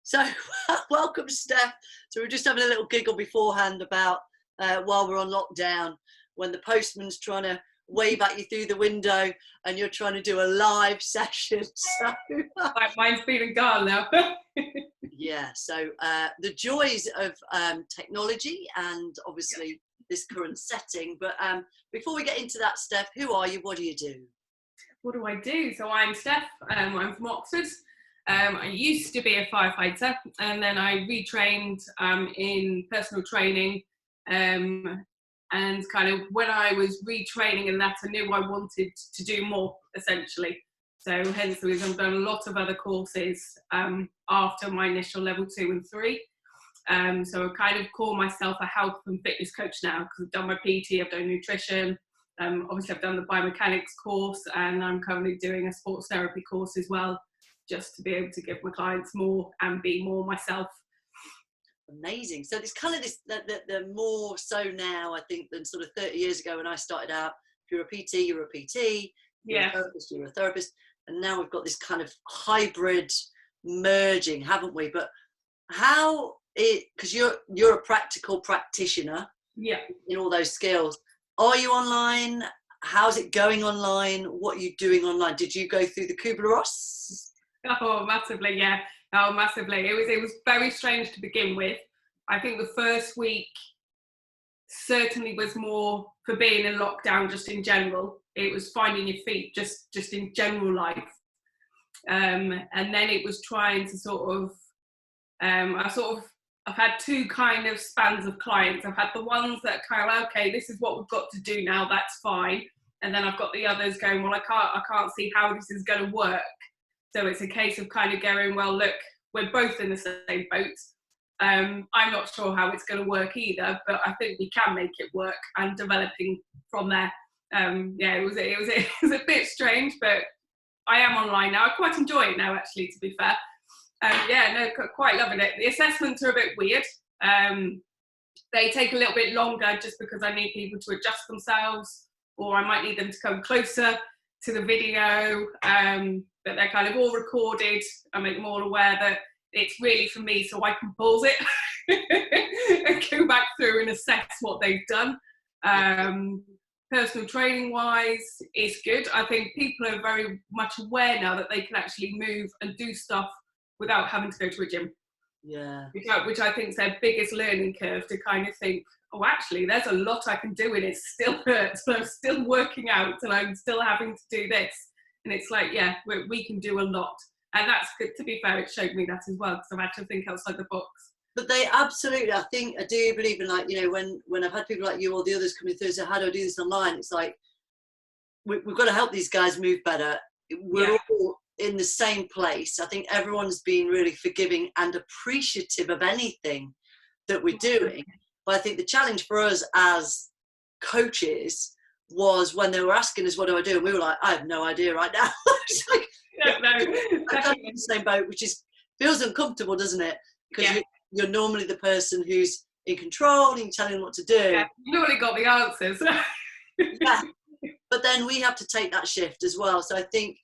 So, welcome, Steph. So we're just having a little giggle beforehand about while we're on lockdown, when the postman's trying to wave at you through the window and you're trying to do a live session. So, mine's been gone now. yeah, so the joys of technology and obviously this current setting. But before we get into that, Steph, who are you? What do you do? What do I do? So I'm Steph, I'm from Oxford. I used to be a firefighter, and then I retrained in personal training, and kind of when I was retraining in that, I knew I wanted to do more, essentially. So hence the reason I've done a lot of other courses after my initial level 2 and 3. So I kind of call myself a health and fitness coach now, because I've done my PT, I've done nutrition, obviously I've done the Biomechanics course, and I'm currently doing a sports therapy course as well, just to be able to give my clients more and be more myself. Amazing. So it's kind of this, the more so now, I think, than sort of 30 years ago when I started out. If you're a PT, you're a PT. You're a therapist, you're a therapist. And now we've got this kind of hybrid merging, haven't we? But how because you're a practical practitioner, in all those skills. Are you online? How's it going online? What are you doing online? Did you go through the Kubler-Ross? Oh, massively, yeah. Oh, massively. It was very strange to begin with. I think the first week certainly was more for being in lockdown, just in general. It was finding your feet, just in general life. And then it was trying to I've had two kind of spans of clients. I've had the ones that are kind of, okay, this is what we've got to do now, that's fine. And then I've got the others going, well, I can't see how this is going to work. So it's a case of kind of going, well, look, we're both in the same boat. I'm not sure how it's going to work either, but I think we can make it work, and developing from there. It was a bit strange, but I am online now. I quite enjoy it now, actually, to be fair. Quite loving it. The assessments are a bit weird. They take a little bit longer just because I need people to adjust themselves, or I might need them to come closer to the video, but they're kind of all recorded. I make them all aware that it's really for me, so I can pause it and go back through and assess what they've done. Personal training wise, it's good. I think people are very much aware now that they can actually move and do stuff without having to go to a gym. Yeah. Which I think is their biggest learning curve, to kind of think, oh, actually, there's a lot I can do and it still hurts, but I'm still working out and I'm still having to do this. And it's like, yeah, we can do a lot. And that's good. To be fair, it showed me that as well, because I've had to think outside the box. But they absolutely, I do believe in, like, you know, when I've had people like you or the others coming through and say, how do I do this online? It's like, we've got to help these guys move better. We're all in the same place. I think everyone's been really forgiving and appreciative of anything that we're doing. But I think the challenge for us as coaches was when they were asking us, what do I do? And we were like, I have no idea right now. It's like, I'm in the same boat, which feels uncomfortable, doesn't it? Because you're normally the person who's in control and you're telling them what to do. Yeah, you normally got the answers. Yeah. But then we have to take that shift as well. So I think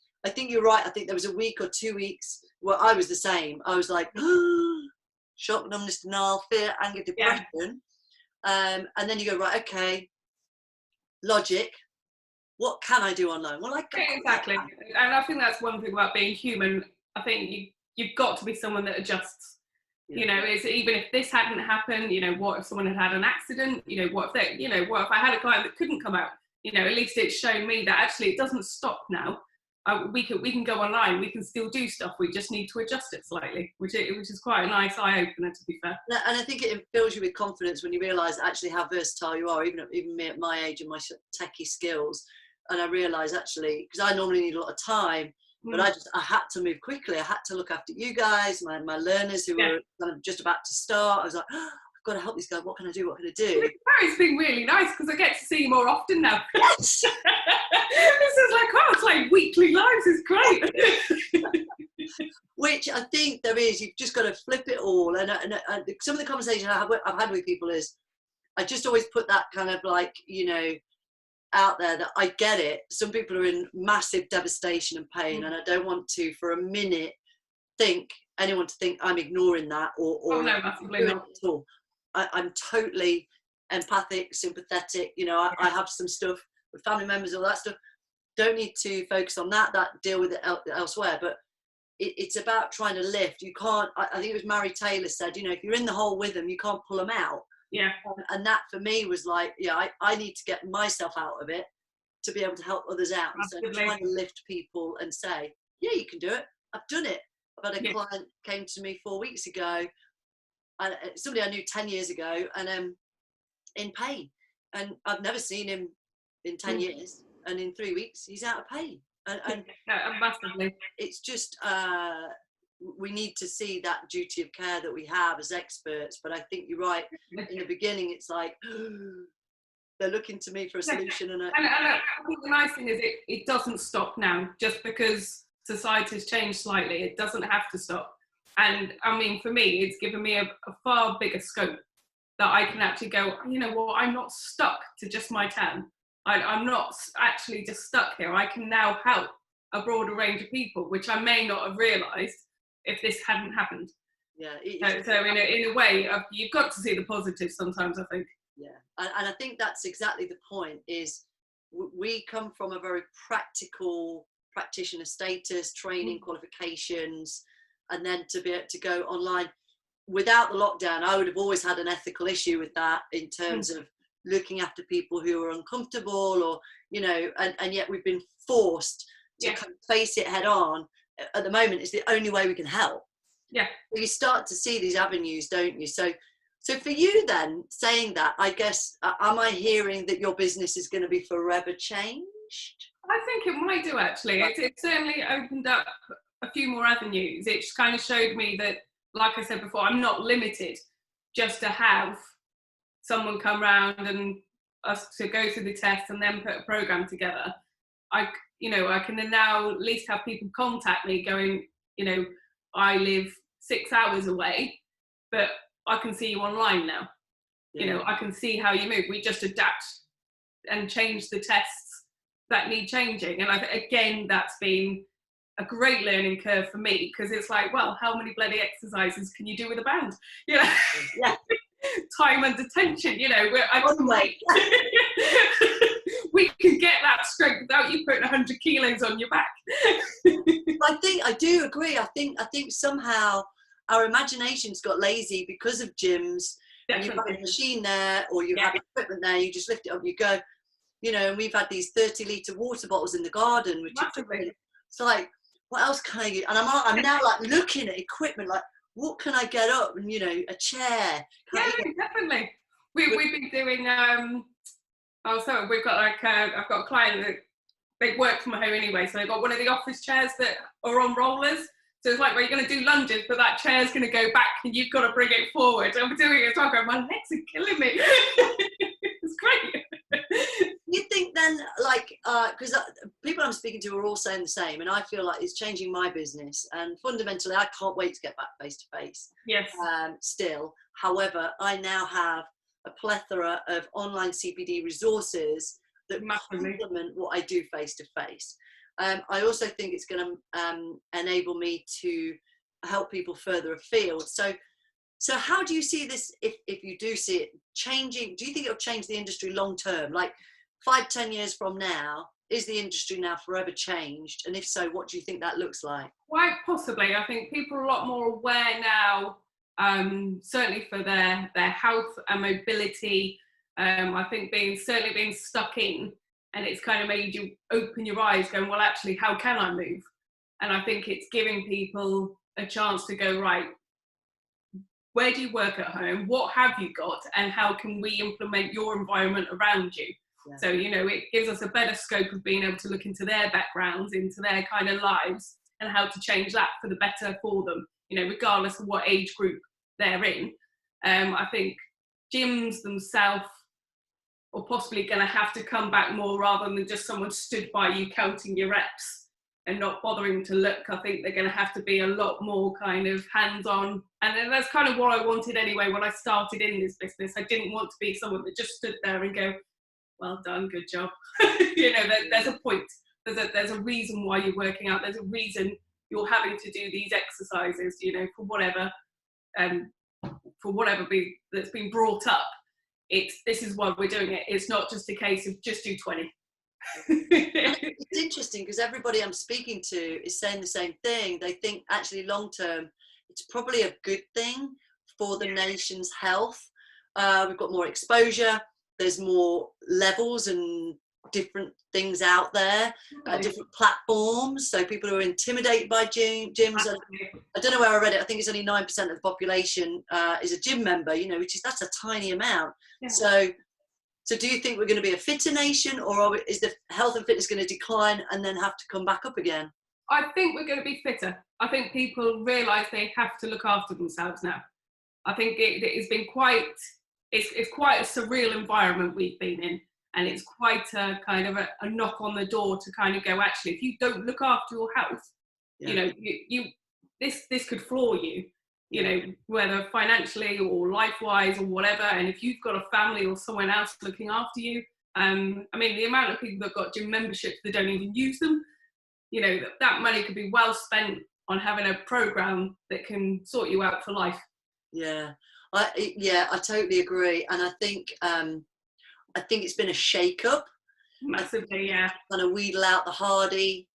you're right. I think there was a week or 2 weeks where I was the same. I was like, shock, numbness, denial, fear, anger, depression. And then you go, right, okay, logic. What can I do online? Well, exactly. And I think that's one thing about being human. I think you've got to be someone that adjusts. Yeah. You know, it's even if this hadn't happened, you know, what if someone had an accident? You know, what if I had a client that couldn't come out? You know, at least it's shown me that actually it doesn't stop now. We can go online. We can still do stuff. We just need to adjust it slightly, which is quite a nice eye opener, to be fair. And I think it fills you with confidence when you realise actually how versatile you are, even me at my age and my techie skills. And I realise actually, because I normally need a lot of time, but I had to move quickly. I had to look after you guys, my learners who were kind of just about to start. I was like, I've got to help these guys. What can I do? What can I do? It's been really nice because I get to see you more often now. Yes. This is like, it's like weekly lives. It's great. Which I think there is. You've just got to flip it all. And some of the conversations I've had with people is, I just always put that kind of like, you know, out there that I get it. Some people are in massive devastation and pain, and I don't want to for a minute anyone to think I'm ignoring that or no, massively not at all. I'm totally empathic, sympathetic. You know, I have some stuff with family members, all that stuff. Don't need to focus on that. Deal with it elsewhere. But it's about trying to lift. You can't. I think it was Mary Taylor said, you know, if you're in the hole with them, you can't pull them out. Yeah. And that for me was like, yeah, I need to get myself out of it to be able to help others out. And so trying to lift people and say, yeah, you can do it. I've done it. I've had a client came to me 4 weeks ago, and somebody I knew 10 years ago, and in pain, and I've never seen him in 10 years, and in 3 weeks he's out of pain, and massively. It's just we need to see that duty of care that we have as experts. But I think you're right. In the beginning, it's like they're looking to me for a solution, and I think the nice thing is it doesn't stop now just because society has changed slightly. It doesn't have to stop. And I mean, for me, it's given me a far bigger scope that I can actually go, you know what, I'm not stuck to just my town. I'm not actually just stuck here. I can now help a broader range of people, which I may not have realised if this hadn't happened. Yeah. So in a way, you've got to see the positives sometimes, I think. Yeah, and I think that's exactly the point. Is we come from a very practical practitioner status, training, qualifications, and then to be able to go online. Without the lockdown, I would have always had an ethical issue with that in terms of looking after people who are uncomfortable, or, you know, and yet we've been forced to kind of face it head on. At the moment, it's the only way we can help. Yeah. So you start to see these avenues, don't you? So for you then, saying that, I guess, am I hearing that your business is going to be forever changed? I think it might do, actually. It certainly opened up a few more avenues. It just kind of showed me that, like I said before, I'm not limited just to have someone come round and us to go through the test and then put a program together. I can now at least have people contact me going, you know, I live 6 hours away, but I can see you online now. Yeah. You know, I can see how you move. We just adapt and change the tests that need changing. And again, that's been a great learning curve for me, because it's like, well, how many bloody exercises can you do with a band? You know, time under tension, you know, we can get that strength without you putting 100 kilos on your back. I do agree. I think somehow our imaginations got lazy because of gyms. And you've got a machine there, or you have equipment there, you just lift it up, you go, you know. And we've had these 30-litre water bottles in the garden, which it's like, what else can I get? And I'm now like looking at equipment, like, what can I get up? And, you know, a chair. Definitely. We've been doing, so we've got like, I've got a client that they work from home anyway, so they've got one of the office chairs that are on rollers. So it's like, well, you're going to do lunges, but that chair's going to go back and you've got to bring it forward. I'm doing it, so I'm going, my legs are killing me. It's great. You think then, like, because people I'm speaking to are all saying the same, and I feel like it's changing my business. And fundamentally, I can't wait to get back face to face. Yes. Still, however, I now have a plethora of online CPD resources that complement what I do face to face. I also think it's going to enable me to help people further afield. So how do you see this, if you do see it changing? Do you think it'll change the industry long term? Like 5-10 years from now, is the industry now forever changed? And if so, what do you think that looks like? Quite possibly. I think people are a lot more aware now, certainly for their health and mobility. I think being stuck in, and it's kind of made you open your eyes going, well, actually, how can I move? And I think it's giving people a chance to go, right, where do you work at home? What have you got? And how can we implement your environment around you? Yeah. So, you know, it gives us a better scope of being able to look into their backgrounds, into their kind of lives, and how to change that for the better for them, you know, regardless of what age group they're in. I think gyms themselves are possibly going to have to come back more, rather than just someone stood by you counting your reps and not bothering to look. I think they're going to have to be a lot more kind of hands-on. And that's kind of what I wanted anyway when I started in this business. I didn't want to be someone that just stood there and go, well done, good job. You know, there's a point. There's a reason why you're working out. There's a reason you're having to do these exercises, you know, for whatever that's been brought up. This is why we're doing it. It's not just a case of just do 20. It's interesting because everybody I'm speaking to is saying the same thing. They think actually long term it's probably a good thing for the nation's health. We've got more exposure, there's more levels and different things out there, different platforms, so people who are intimidated by gyms. I don't know where I read it, I think it's only 9% of the population is a gym member, you know, that's a tiny amount. So do you think we're going to be a fitter nation, or is the health and fitness going to decline and then have to come back up again? I think we're going to be fitter. I think people realise they have to look after themselves now. I think it's been it's quite a surreal environment we've been in, and it's quite a kind of a knock on the door to kind of go, actually, if you don't look after your health, you know, this could floor you. You know, whether financially or life-wise or whatever, and if you've got a family or someone else looking after you, I mean, the amount of people that got gym memberships that don't even use them, you know, that money could be well spent on having a program that can sort you out for life. I totally agree, and I think it's been a shake-up. Massively, kind of wheedle out the hardy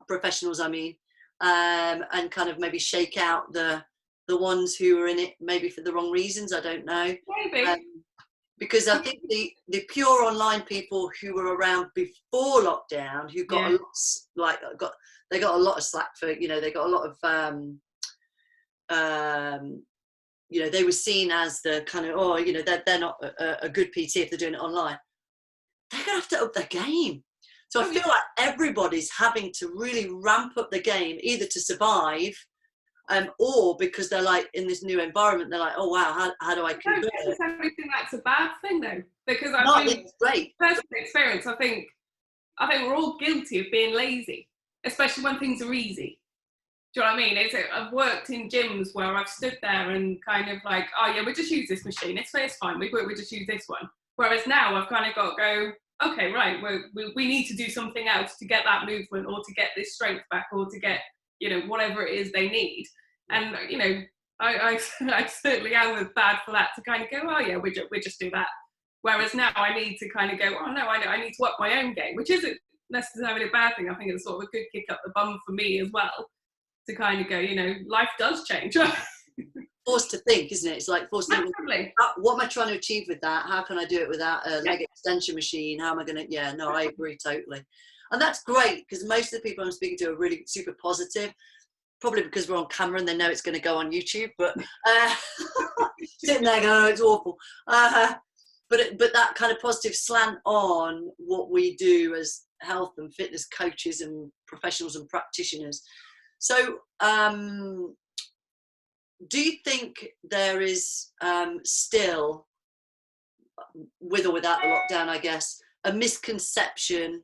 professionals, I mean, and kind of maybe shake out the ones who are in it maybe for the wrong reasons. I don't know. Maybe. Because I think the pure online people who were around before lockdown, who got they got a lot of slack for, you know, they got a lot of you know, they were seen as the kind of, you know, they're not a good PT if they're doing it online. They're gonna have to up their game. So I feel like everybody's having to really ramp up the game, either to survive, or because they're like in this new environment, they're like, oh wow, how do I convert it? I don't necessarily think that's a bad thing though, because I think it's great. Personal experience, I think we're all guilty of being lazy, especially when things are easy. Do you know what I mean? I've worked in gyms where I've stood there and kind of like, oh yeah, we just use this machine, it's fine, we just use this one. Whereas now I've kind of got to go, okay, right, we need to do something else to get that movement, or to get this strength back, or to get, you know, whatever it is they need. And, you know, I certainly am bad for that, to kind of go, oh yeah, we just do that. Whereas now I need to kind of go, oh no, I need to up my own game, which isn't necessarily a bad thing. I think it's sort of a good kick up the bum for me as well, to kind of go, you know, life does change. Forced to think, isn't it? It's like forced to think, what am I trying to achieve with that? How can I do it without a leg extension machine? How am I going to, I agree totally. And that's great, because most of the people I'm speaking to are really super positive, probably because we're on camera and they know it's going to go on YouTube, but sitting there going, oh, it's awful. But that kind of positive slant on what we do as health and fitness coaches and professionals and practitioners. So do you think there is still, with or without the lockdown, I guess, a misconception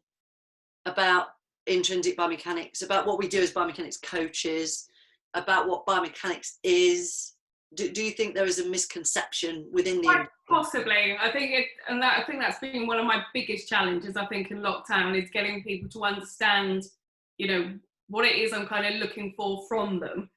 about intrinsic biomechanics, about what we do as biomechanics coaches, about what biomechanics is? Do you think there is a misconception within the... Possibly. I think that's been one of my biggest challenges, I think, in lockdown, is getting people to understand, you know, what it is I'm kind of looking for from them.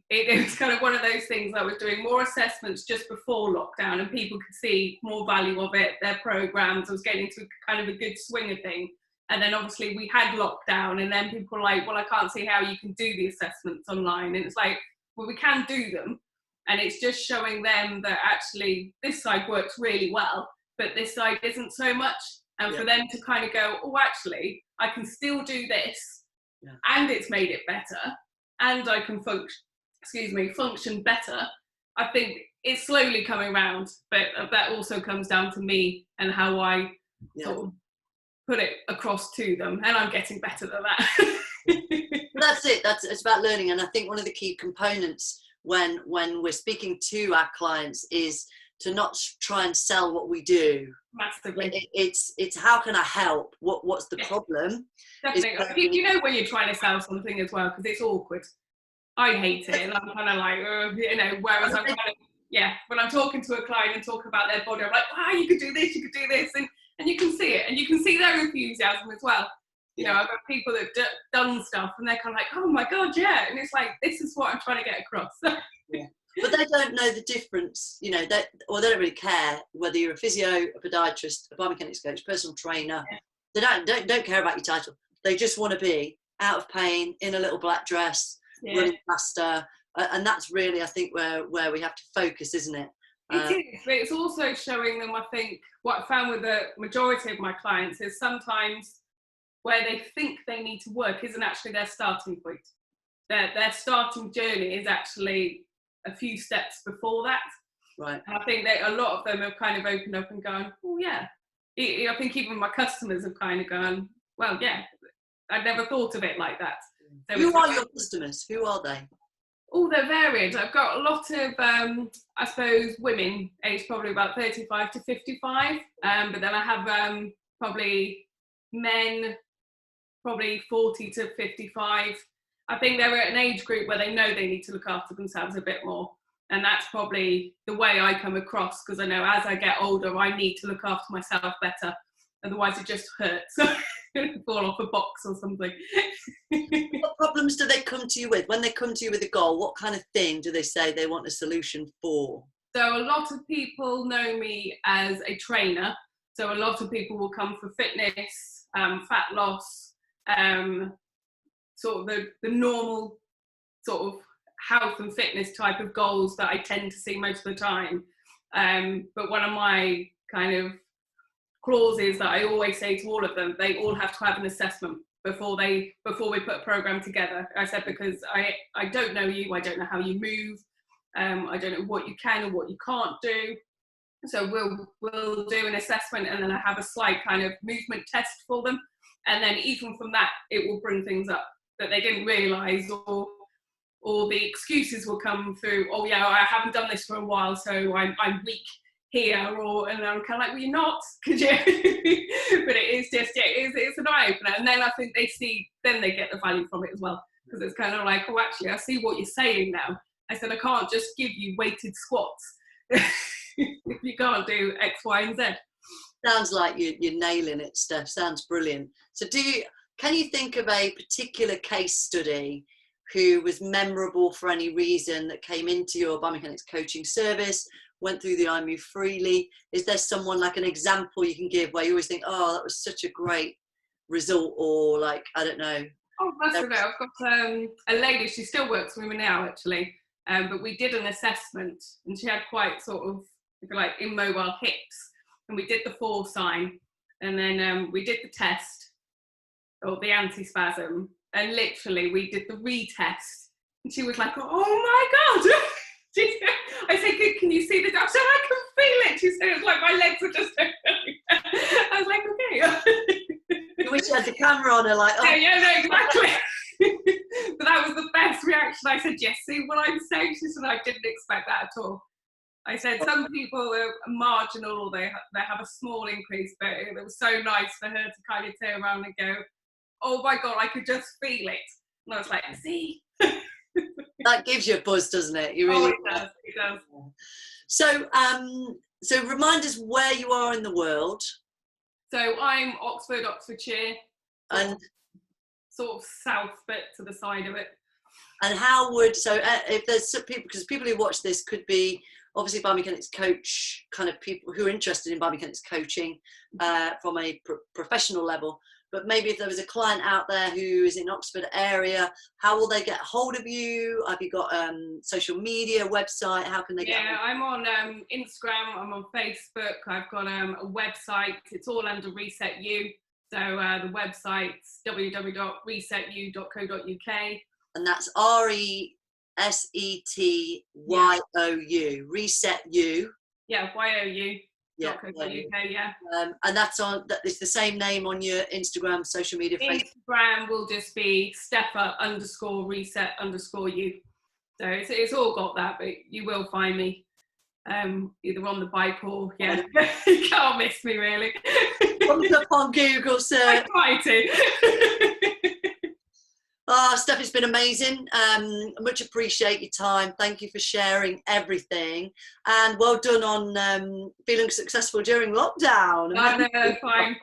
It was kind of one of those things. I was doing more assessments just before lockdown, and people could see more value of it, their programs. I was getting into kind of a good swing of things. And then obviously we had lockdown, and then people were like, well, I can't see how you can do the assessments online. And it's like, well, we can do them. And it's just showing them that actually this side works really well, but this side isn't so much. And for them to kind of go, oh, actually, I can still do this, and it's made it better, and I can function better. I think it's slowly coming around, but that also comes down to me and how I sort of put it across to them, and I'm getting better than that. That's it. It's about learning. And I think one of the key components when we're speaking to our clients is to not try and sell what we do. Massively. It's how can I help? What's the problem? Definitely. You know when you're trying to sell something as well, because it's awkward. I hate it, and I'm kind of like, you know, whereas I'm kind of, when I'm talking to a client and talking about their body, I'm like, wow, you could do this, and you can see it, and you can see their enthusiasm as well. You know, I've got people that have done stuff and they're kind of like, oh my God, yeah. And it's like, this is what I'm trying to get across. Yeah. But they don't know the difference, you know, they don't really care whether you're a physio, a podiatrist, a biomechanics coach, personal trainer. Yeah. They don't care about your title. They just want to be out of pain, in a little black dress, running faster. And that's really, I think, where we have to focus, isn't it? It is, but it's also showing them, I think, what I found with the majority of my clients is sometimes where they think they need to work isn't actually their starting point. Their starting journey is actually a few steps before that. Right. And I think that a lot of them have kind of opened up and gone, oh yeah. I think even my customers have kind of gone, well, yeah, I'd never thought of it like that. So who are your customers? Who are they? Oh, they're varied. I've got a lot of, I suppose, women aged probably about 35 to 55. But then I have probably men, probably 40 to 55. I think they're at an age group where they know they need to look after themselves a bit more. And that's probably the way I come across, because I know as I get older, I need to look after myself better. Otherwise it just hurts. Fall off a box or something. What problems do they come to you with? When they come to you with a goal, what kind of thing do they say they want a solution for? So a lot of people know me as a trainer. So a lot of people will come for fitness, fat loss, sort of the normal sort of health and fitness type of goals that I tend to see most of the time. But one of my kind of clauses that I always say to all of them, they all have to have an assessment before we put a program together. I said, because I don't know you, I don't know how you move, I don't know what you can and what you can't do. So we'll do an assessment, and then I have a slight kind of movement test for them. And then even from that, it will bring things up that they didn't realise, or the excuses will come through. Oh yeah, I haven't done this for a while, so I'm weak here, and I'm kind of like, well, you're not, could you? But it is just, it's an eye opener. And then I think then they get the value from it as well, because it's kind of like, oh, actually, I see what you're saying now. I said, I can't just give you weighted squats if you can't do X, Y, and Z. Sounds like you're nailing it, Steph. Sounds brilliant. So can you think of a particular case study who was memorable for any reason that came into your biomechanics coaching service, went through the I Move Freely? Is there someone, like an example you can give where you always think, oh, that was such a great result, or like, I don't know. Oh, that's it. I've got a lady, she still works with me now actually, but we did an assessment and she had quite sort of, if you like, immobile hips, and we did the 4 sign, and then we did the test, or the anti-spasm, and literally we did the retest, and she was like, oh my God. I said, can you see the I said, I can feel it. She said, it's like my legs are just opening. I was like, okay. You wish you had the camera on her, like, oh. Yeah, no, exactly. But that was the best reaction. I said, yes, see what I'm saying? She said, I didn't expect that at all. I said, some people are marginal, or they have a small increase, but it was so nice for her to kind of turn around and go, oh my God, I could just feel it. And I was like, see? That gives you a buzz, doesn't it? You really. It does. So remind us where you are in the world. So I'm Oxfordshire, and sort of south bit to the side of it. And if there's some people, because people who watch this could be obviously biomechanics coach kind of people who are interested in biomechanics coaching from a professional level. But maybe if there was a client out there who is in Oxford area, how will they get hold of you? Have you got social media, website? How can they get? Yeah, I'm on Instagram. I'm on Facebook. I've got a website. It's all under Reset You. So the website's www.resetyou.co.uk. And that's RESETYOU. Reset You. Yeah, YOU. Yeah, yeah. And that's it's the same name on your Instagram, social media. Instagram will just be Steph_reset_you. So it's all got that, but you will find me either on the bike or you can't miss me really. Comes up on Google search. I try to. Oh, Steph, it's been amazing. Much appreciate your time. Thank you for sharing everything, and well done on feeling successful during lockdown. I know, fine.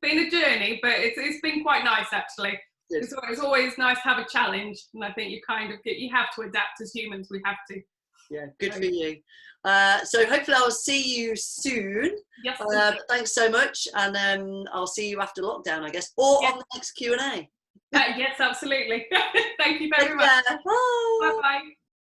been a journey, but it's been quite nice actually. It's always nice to have a challenge, and I think you have to adapt as humans. We have to. Yeah, good for you. So hopefully I'll see you soon. Yes. Thanks so much, and I'll see you after lockdown, I guess, or on the next Q&A. Yes, absolutely. Thank you very much. Bye. Bye bye.